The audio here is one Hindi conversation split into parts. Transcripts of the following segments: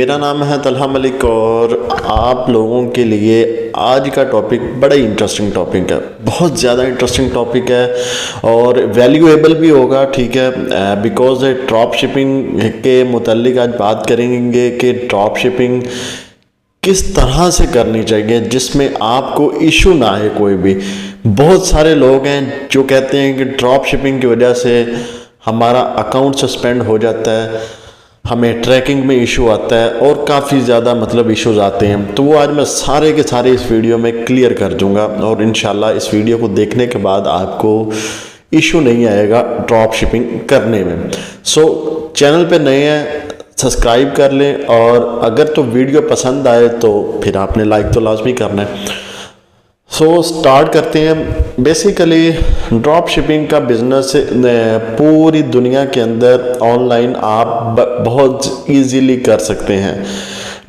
मेरा नाम है तलहा मलिक और आप लोगों के लिए आज का टॉपिक बड़ा ही इंटरेस्टिंग टॉपिक है। बहुत ज़्यादा इंटरेस्टिंग टॉपिक है और वैल्यूएबल भी होगा, ठीक है। बिकॉज ड्रॉप शिपिंग के मुतालिक आज बात करेंगे कि ड्रॉप शिपिंग किस तरह से करनी चाहिए जिसमें आपको इशू ना आए कोई भी। बहुत सारे लोग हैं जो कहते हैं कि ड्रॉप शिपिंग की वजह से हमारा अकाउंट सस्पेंड हो जाता है, हमें ट्रैकिंग में इशू आता है और काफ़ी ज़्यादा इश्यूज आते हैं। तो वो आज मैं सारे के सारे इस वीडियो में क्लियर कर दूंगा और इंशाल्लाह इस वीडियो को देखने के बाद आपको इशू नहीं आएगा ड्रॉप शिपिंग करने में। सो चैनल पे नए हैं सब्सक्राइब कर लें और अगर तो वीडियो पसंद आए तो फिर आपने लाइक तो लाजमी करना है। सो स्टार्ट करते हैं। बेसिकली ड्रॉप शिपिंग का बिज़नेस पूरी दुनिया के अंदर ऑनलाइन आप बहुत इजीली कर सकते हैं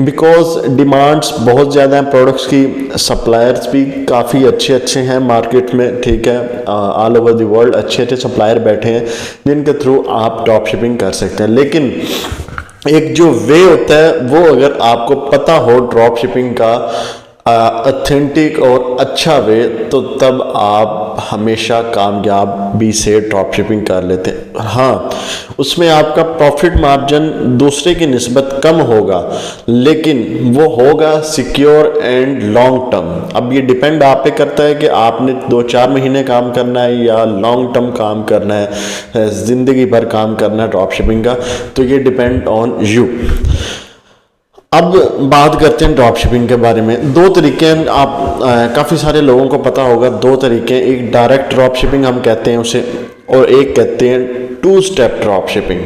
बिकॉज डिमांड्स बहुत ज़्यादा हैं प्रोडक्ट्स की। सप्लायर्स भी काफ़ी अच्छे हैं मार्केट में, ठीक है। ऑल ओवर द वर्ल्ड अच्छे सप्लायर बैठे हैं जिनके थ्रू आप ड्रॉप शिपिंग कर सकते हैं। लेकिन एक जो वे होता है वो अगर आपको पता हो ड्रॉप शिपिंग का ऑथेंटिक और अच्छा वे, तो तब आप हमेशा कामयाबी से ड्रॉप शिपिंग कर लेते हैं। हाँ, उसमें आपका प्रॉफिट मार्जिन दूसरे की निस्बत कम होगा लेकिन वो होगा सिक्योर एंड लॉन्ग टर्म। अब ये डिपेंड आप पे करता है कि आपने 2-4 महीने काम करना है या लॉन्ग टर्म काम करना है, ज़िंदगी भर काम करना है ड्रॉप शिपिंग का, तो ये डिपेंड ऑन यू। अब बात करते हैं ड्रॉप शिपिंग के बारे में। दो तरीके हैं, आप काफ़ी सारे लोगों को पता होगा। दो तरीके हैं, एक डायरेक्ट ड्रॉप शिपिंग हम कहते हैं उसे और एक कहते हैं 2 स्टेप ड्रॉप शिपिंग।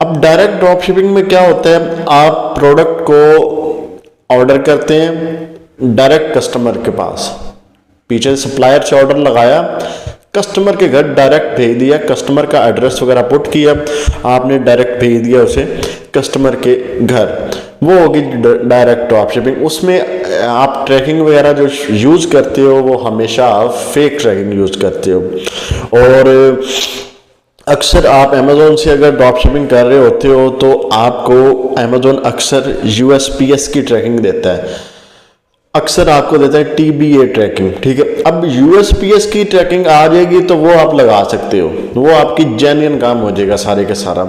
अब डायरेक्ट ड्रॉप शिपिंग में क्या होता है, आप प्रोडक्ट को ऑर्डर करते हैं डायरेक्ट कस्टमर के पास, पीछे सप्लायर से ऑर्डर लगाया, कस्टमर के घर डायरेक्ट भेज दिया, कस्टमर का एड्रेस वगैरह पुट किया, आपने डायरेक्ट भेज दिया उसे कस्टमर के घर। वो होगी डायरेक्ट ड्रॉप शिपिंग। उसमें आप ट्रैकिंग वगैरह जो यूज़ करते हो वो हमेशा आप फेक ट्रैकिंग यूज़ करते हो और अक्सर आप अमेज़ोन से अगर ड्रॉप शिपिंग कर रहे होते हो तो आपको अमेज़ोन अक्सर USPS की ट्रैकिंग देता है, अक्सर आपको देता है TBA ट्रैकिंग, ठीक है। अब USPS की ट्रैकिंग आ जाएगी तो वो आप लगा सकते हो, वो आपकी जेन्युइन काम हो जाएगा सारे के सारा।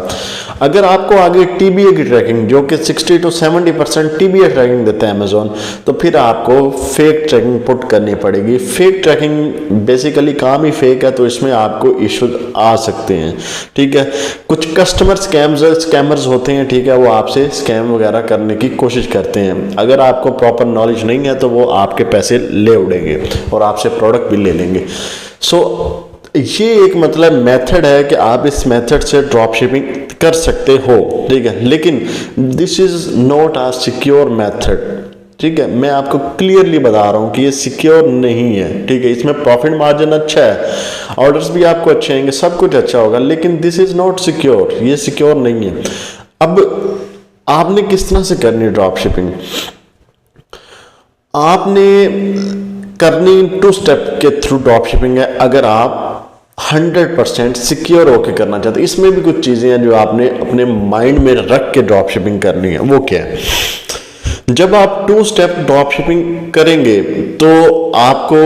अगर आपको आगे TBA की ट्रैकिंग जो कि 60 to 70% TBA ट्रैकिंग देता है अमेज़ोन, तो फिर आपको फेक ट्रैकिंग पुट करनी पड़ेगी। फेक ट्रैकिंग बेसिकली काम ही फेक है तो इसमें आपको इशू आ सकते हैं, ठीक है। कुछ कस्टमर स्कैमर्स होते हैं, ठीक है, वो आपसे स्कैम वगैरह करने की कोशिश करते हैं। अगर आपको प्रॉपर नॉलेज नहीं है तो वो आपके पैसे ले उड़ेंगे और आपसे प्रोडक्ट भी ले लेंगे। सो ये एक मेथड है कि आप इस मेथड से ड्रॉप शिपिंग कर सकते हो, ठीक है। लेकिन this is not a secure method, ठीक है। मैं आपको क्लियरली बता रहा हूँ कि ये सिक्योर नहीं है, ठीक है। इसमें प्रॉफिट मार्जिन अच्छा है, ऑर्डर्स भी आपको अच्छे आएंगे, सब कुछ अच्छा होगा, लेकिन दिस इज नॉट सिक्योर, ये सिक्योर नहीं है। अब आपने किस तरह से करनी ड्रॉप शिपिंग, आपने करनी 2 स्टेप के थ्रू ड्रॉप शिपिंग है। अगर आप 100% सिक्योर होकर करना चाहते हैं, इसमें भी कुछ चीज़ें हैं जो आपने अपने माइंड में रख के ड्रॉप शिपिंग करनी है। वो क्या है, जब आप 2 स्टेप ड्रॉप शिपिंग करेंगे तो आपको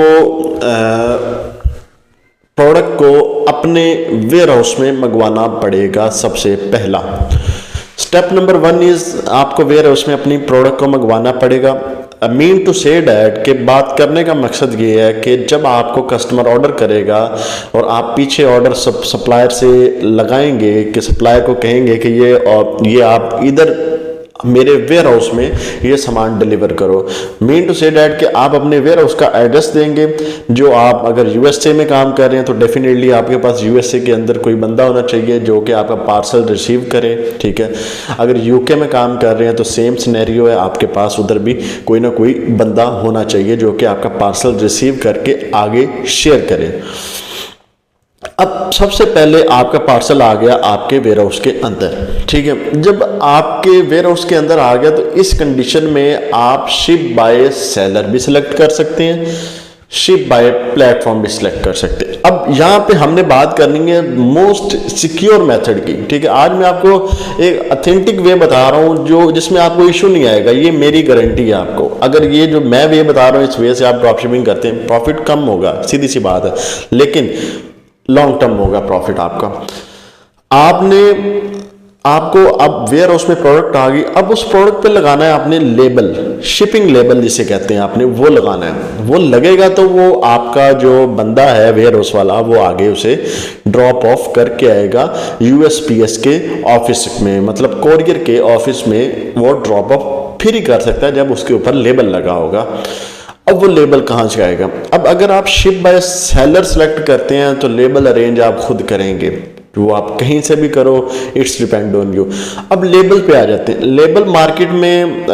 प्रोडक्ट को अपने वेयर हाउस में मंगवाना पड़ेगा। सबसे पहला स्टेप नंबर 1 इज आपको वेयर हाउस में अपनी प्रोडक्ट को मंगवाना पड़ेगा। मीन टू से डैट के बात करने का मकसद ये है कि जब आपको कस्टमर ऑर्डर करेगा और आप पीछे ऑर्डर सप्लायर से लगाएंगे कि सप्लायर को कहेंगे कि ये आप इधर मेरे वेयर हाउस में ये सामान डिलीवर करो। मीन टू से डैट कि आप अपने वेयर हाउस का एड्रेस देंगे। जो आप अगर USA में काम कर रहे हैं तो डेफिनेटली आपके पास USA के अंदर कोई बंदा होना चाहिए जो कि आपका पार्सल रिसीव करे, ठीक है। अगर UK में काम कर रहे हैं तो सेम सिनेरियो है, आपके पास उधर भी कोई ना कोई बंदा होना चाहिए जो कि आपका पार्सल रिसीव करके आगे शेयर करे। अब सबसे पहले आपका पार्सल आ गया आपके वेयर हाउस के अंदर, ठीक है। जब आपके वेयर हाउस के अंदर आ गया तो इस कंडीशन में आप शिप बाय सेलर भी सिलेक्ट कर सकते हैं। शिप बाय प्लेटफॉर्म भी सिलेक्ट कर सकते हैं। अब यहाँ पे हमने बात करनी है मोस्ट सिक्योर मेथड की, ठीक है। आज मैं आपको एक ऑथेंटिक वे बता रहा हूँ जो जिसमें आपको इशू नहीं आएगा, ये मेरी गारंटी है आपको। अगर ये जो मैं वे बता रहा हूँ इस वे से आप ड्रॉप शिपिंग करते हैं, प्रॉफिट कम होगा, सीधी सी बात है, लेकिन लॉन्ग टर्म होगा प्रॉफिट आपका। आपको अब वेयर हाउस में प्रोडक्ट आ गई, अब उस प्रोडक्ट पे लगाना है आपने लेबल, शिपिंग लेबल जिसे कहते हैं, आपने वो लगाना है। वो लगेगा तो वो आपका जो बंदा है वेयर हाउस वाला, वो आगे उसे ड्रॉप ऑफ करके आएगा यूएसपीएस के ऑफिस में, मतलब कोरियर के ऑफिस में वो ड्रॉप ऑफ फिर ही कर सकता है जब उसके ऊपर लेबल लगा होगा। अब वो लेबल कहाँ से आएगा? अब अगर आप शिप बाय सेलर सेलेक्ट करते हैं तो लेबल अरेंज आप खुद करेंगे, वो आप कहीं से भी करो, इट्स डिपेंड ऑन यू। अब लेबल पे आ जाते हैं। लेबल मार्केट में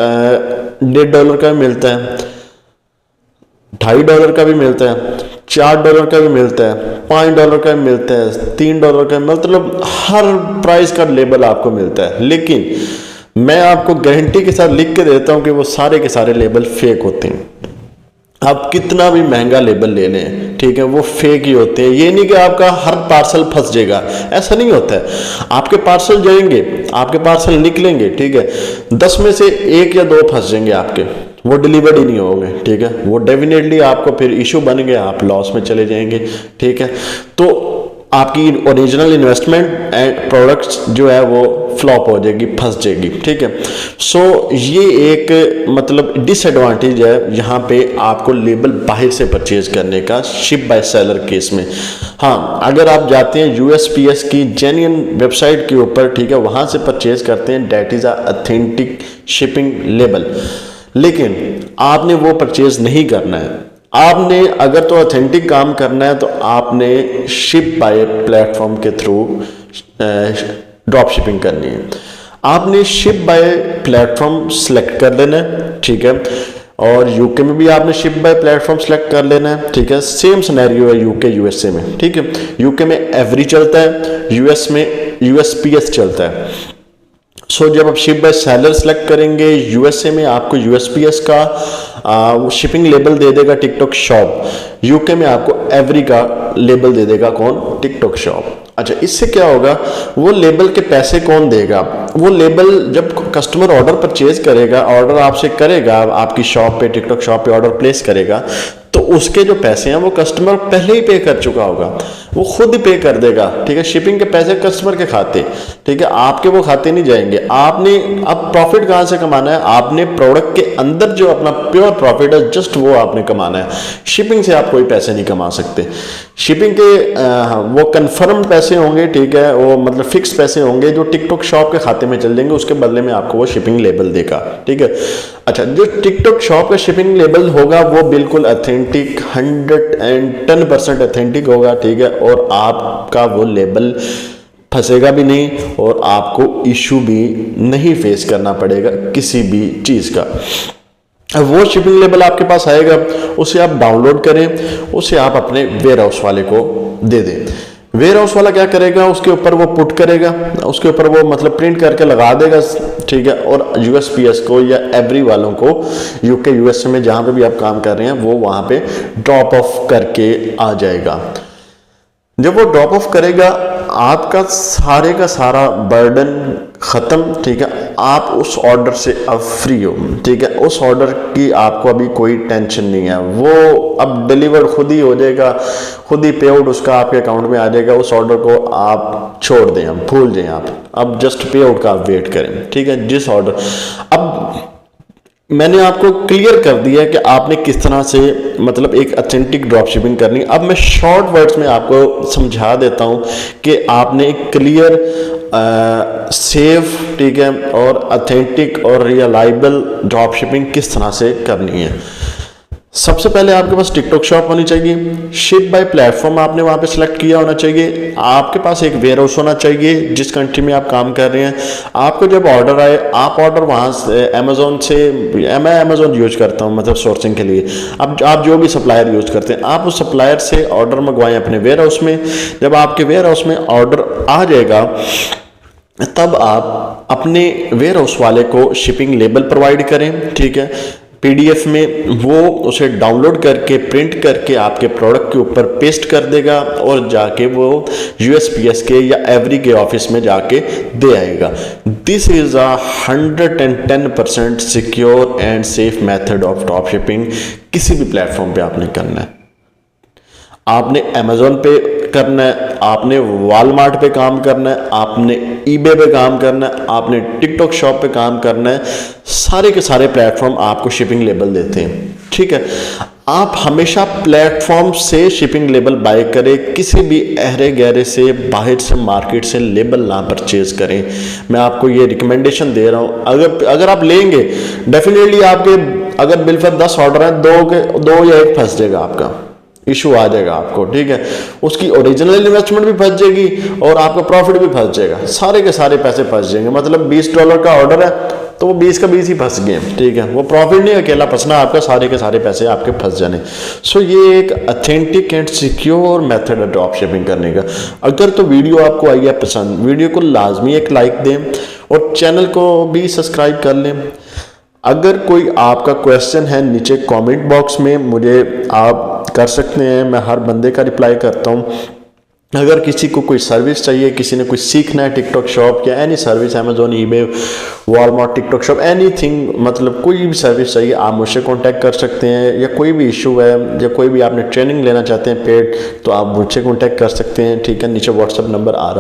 $1.5 का भी मिलता है, $2.5 का भी मिलता है, $4 का भी मिलता है, $5 का भी मिलता है, $3 का, मतलब हर प्राइस का लेबल आपको मिलता है। लेकिन मैं आपको गारंटी के साथ लिख के देता हूं कि वो सारे के सारे लेबल फेक होते हैं। आप कितना भी महंगा लेबल ले लें, ठीक है, वो फेक ही होते हैं। ये नहीं कि आपका हर पार्सल फंस जाएगा, ऐसा नहीं होता है। आपके पार्सल जाएंगे, आपके पार्सल निकलेंगे, ठीक है, 10 में से 1 या 2 फंस जाएंगे आपके, वो डिलीवर्ड ही नहीं होंगे, ठीक है, वो डेफिनेटली आपको फिर इशू बन गया, आप लॉस में चले जाएंगे, ठीक है। तो आपकी ओरिजिनल इन्वेस्टमेंट एंड प्रोडक्ट्स जो है वो फ्लॉप हो जाएगी, फंस जाएगी, ठीक है। सो ये एक मतलब डिसएडवांटेज है यहाँ पे आपको लेबल बाहर से परचेज करने का शिप बाय सेलर केस में। हाँ, अगर आप जाते हैं यूएसपीएस की जेन्युइन वेबसाइट के ऊपर, ठीक है, वहाँ से परचेज करते हैं, that is a authentic shipping label, लेकिन आपने वो परचेज नहीं करना है। आपने अगर तो ऑथेंटिक काम करना है तो आपने शिप बाय प्लेटफॉर्म के थ्रू ड्रॉप शिपिंग करनी है। आपने शिप बाय प्लेटफॉर्म सेलेक्ट कर लेना है, ठीक है, और यूके में भी आपने शिप बाय प्लेटफॉर्म सेलेक्ट कर लेना है, ठीक है। सेम सिनेरियो है यूके यूएसए में, ठीक है। यूके में एवरी चलता है, यूएस में यूएसपीएस चलता है। सो जब आप शिप बाय सेलर सेलेक्ट करेंगे, यूएसए में आपको यूएसपीएस का शिपिंग लेबल दे देगा टिकटॉक शॉप, यूके में आपको एवरी का लेबल दे देगा कौन? TikTok shop. अच्छा, इससे क्या होगा? वो लेबल के पैसे कौन देगा? वो लेबल जब कस्टमर ऑर्डर परचेज करेगा, ऑर्डर आपसे करेगा, आपकी शॉप पे, टिकटॉक शॉप पे ऑर्डर प्लेस करेगा, तो उसके जो पैसे हैं वो कस्टमर पहले ही पे कर चुका होगा, वो खुद ही पे कर देगा, ठीक है। शिपिंग के पैसे कस्टमर के खाते, ठीक है, आपके वो खाते नहीं जाएंगे। आपने अब प्रॉफिट कहाँ से कमाना है? आपने प्रोडक्ट के अंदर जो अपना प्योर प्रॉफिट है, जस्ट वो आपने कमाना है। शिपिंग से आप कोई पैसे नहीं कमा सकते। शिपिंग के वो कंफर्म पैसे होंगे, ठीक है, वो मतलब फिक्स पैसे होंगे जो टिकटॉक शॉप के खाते में चल जाएंगे, उसके बदले में आपको वो शिपिंग लेबल देगा, ठीक है। अच्छा, जो टिकटॉक शॉप का शिपिंग लेबल होगा वो बिल्कुल ऑथेंटिक 110% ऑथेंटिक होगा, ठीक है, और आपका वो लेबल फंसेगा भी नहीं और आपको इशू भी नहीं फेस करना पड़ेगा किसी भी चीज़ का। वो शिपिंग लेबल आपके पास आएगा, उसे आप डाउनलोड करें, उसे आप अपने वेयर हाउस वाले को दे दें। वेयर हाउस वाला क्या करेगा? उसके ऊपर वो पुट करेगा, उसके ऊपर वो मतलब प्रिंट करके लगा देगा, ठीक है, और यूएसपीएस को या एवरी वालों को यूके यूएसए में जहां पे भी आप काम कर रहे हैं वो वहां पे ड्रॉप ऑफ करके आ जाएगा। जब वो ड्रॉप ऑफ करेगा, आपका सारे का सारा बर्डन खत्म, ठीक है, आप उस ऑर्डर से अब फ्री हो, ठीक है, उस ऑर्डर की आपको अभी कोई टेंशन नहीं है, वो अब डिलीवर खुद ही हो जाएगा, खुद ही पे आउट उसका आपके अकाउंट में आ जाएगा। उस ऑर्डर को आप छोड़ दें, अब भूल जाएं, आप अब जस्ट पे आउट का आप वेट करें, ठीक है। जिस ऑर्डर अब मैंने आपको क्लियर कर दिया है कि आपने किस तरह से मतलब एक ऑथेंटिक ड्रॉप शिपिंग करनी है। अब मैं शॉर्ट वर्ड्स में आपको समझा देता हूं कि आपने एक क्लियर, सेफ, ठीक है, और ऑथेंटिक और रियलाइबल ड्रॉप शिपिंग किस तरह से करनी है। सबसे पहले आपके पास टिकटॉक शॉप होनी चाहिए, शिप बाय प्लेटफॉर्म आपने वहां पे सिलेक्ट किया होना चाहिए, आपके पास एक वेयर हाउस होना चाहिए जिस कंट्री में आप काम कर रहे हैं। आपको जब ऑर्डर आए, आप ऑर्डर वहां से अमेजोन से, मैं अमेजोन यूज करता हूं मतलब सोर्सिंग के लिए, अब आप जो भी सप्लायर यूज करते हैं, आप उस सप्लायर से ऑर्डर मंगवाएं अपने वेयर हाउस में। जब आपके वेयर हाउस में ऑर्डर आ जाएगा, तब आप अपने वेयर हाउस वाले को शिपिंग लेबल प्रोवाइड करें, ठीक है। PDF में, वो उसे डाउनलोड करके प्रिंट करके आपके प्रोडक्ट के ऊपर पेस्ट कर देगा और जाके वो USPS के या एवरी के ऑफिस में जाके दे आएगा। This is a 110% secure and safe method of drop shipping. किसी भी प्लेटफॉर्म पे आपने करना है, आपने अमेजोन पे करना है, आपने वॉलमार्ट पे काम करना है, आपने ईबे पे काम करना है, आपने टिकटॉक शॉप पे काम करना है, सारे के सारे प्लेटफॉर्म आपको शिपिंग लेबल देते हैं। ठीक है, आप हमेशा प्लेटफॉर्म से शिपिंग लेबल बाय करें, किसी भी अहरे गहरे से बाहर से मार्केट से लेबल ना परचेज करें। मैं आपको ये रिकमेंडेशन दे रहा हूँ। अगर आप लेंगे, डेफिनेटली आपके अगर बिल पर 10 ऑर्डर हैं, दो या एक फंस जाएगा, आपका इशू आ जाएगा आपको। ठीक है, उसकी ओरिजिनल इन्वेस्टमेंट भी फंस जाएगी और आपका प्रॉफिट भी फंस जाएगा, सारे के सारे पैसे फंस जाएंगे। मतलब $20 का ऑर्डर है तो वो 20 का 20 ही फंस गए। ठीक है, वो प्रॉफिट नहीं अकेला फंसना, आपका सारे के सारे पैसे आपके फंस जाने। सो ये एक ऑथेंटिक एंड सिक्योर मेथड है ड्रॉप शिपिंग करने का। अगर तो वीडियो आपको आई है पसंद, वीडियो को लाजमी एक लाइक दें और चैनल को भी सब्सक्राइब कर लें। अगर कोई आपका क्वेश्चन है नीचे कमेंट बॉक्स में मुझे आप कर सकते हैं, मैं हर बंदे का रिप्लाई करता हूँ। अगर किसी को कोई सर्विस चाहिए, किसी ने कुछ सीखना है टिकटॉक शॉप या any service, Amazon, eBay, Walmart, TikTok shop, anything, मतलब कोई भी सर्विस चाहिए, आप मुझसे कांटेक्ट कर सकते हैं। या कोई भी इशू है या कोई भी आपने ट्रेनिंग लेना चाहते हैं पेड, तो आप मुझसे कांटेक्ट कर सकते हैं। ठीक है, नीचे व्हाट्सएप नंबर आ रहा है।